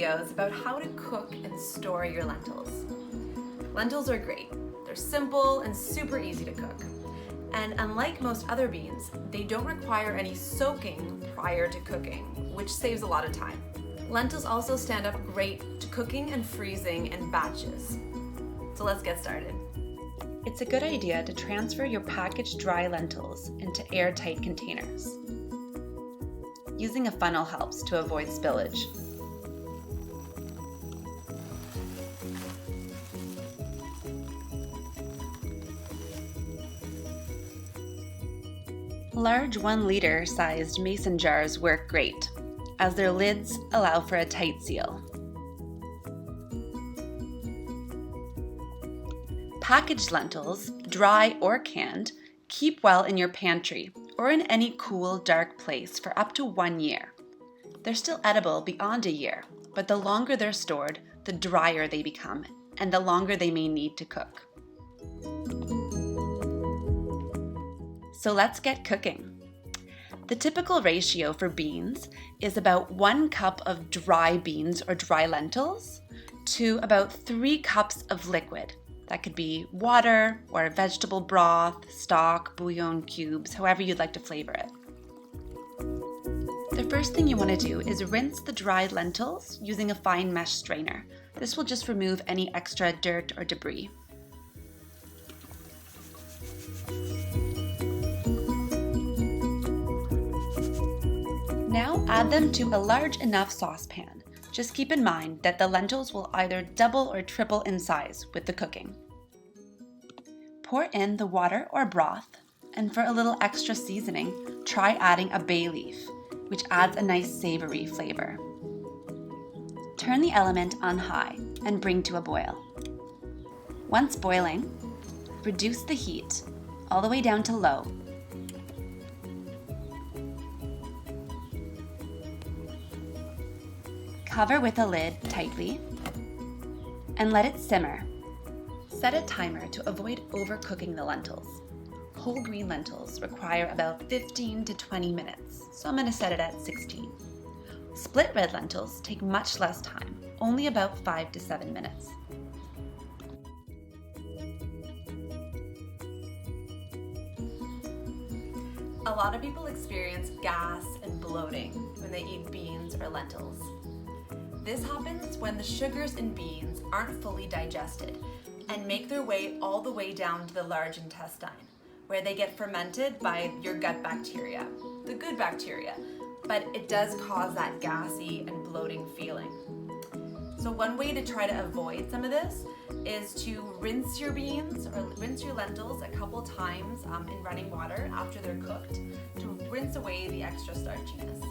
videos about how to cook and store your lentils. Lentils are great. They're simple and super easy to cook. And unlike most other beans, they don't require any soaking prior to cooking, which saves a lot of time. Lentils also stand up great to cooking and freezing in batches. So let's get started. It's a good idea to transfer your packaged dry lentils into airtight containers. Using a funnel helps to avoid spillage. Large 1-liter sized mason jars work great, as their lids allow for a tight seal. Packaged lentils, dry or canned, keep well in your pantry or in any cool, dark place for up to 1 year. They're still edible beyond a year, but the longer they're stored, the drier they become, and the longer they may need to cook. So let's get cooking. The typical ratio for beans is about 1 cup of dry beans or dry lentils to about 3 cups of liquid. That could be water or vegetable broth, stock, bouillon cubes, however you'd like to flavor it. The first thing you want to do is rinse the dried lentils using a fine mesh strainer. This will just remove any extra dirt or debris. Now add them to a large enough saucepan. Just keep in mind that the lentils will either double or triple in size with the cooking. Pour in the water or broth, and for a little extra seasoning, try adding a bay leaf, which adds a nice savory flavor. Turn the element on high and bring to a boil. Once boiling, reduce the heat all the way down to low. Cover with a lid tightly and let it simmer. Set a timer to avoid overcooking the lentils. Whole green lentils require about 15 to 20 minutes, so I'm going to set it at 16. Split red lentils take much less time, only about 5 to 7 minutes. A lot of people experience gas and bloating when they eat beans or lentils. This happens when the sugars in beans aren't fully digested and make their way all the way down to the large intestine, where they get fermented by your gut bacteria, the good bacteria, but it does cause that gassy and bloating feeling. So one way to try to avoid some of this is to rinse your beans or rinse your lentils a couple times in running water after they're cooked to rinse away the extra starchiness.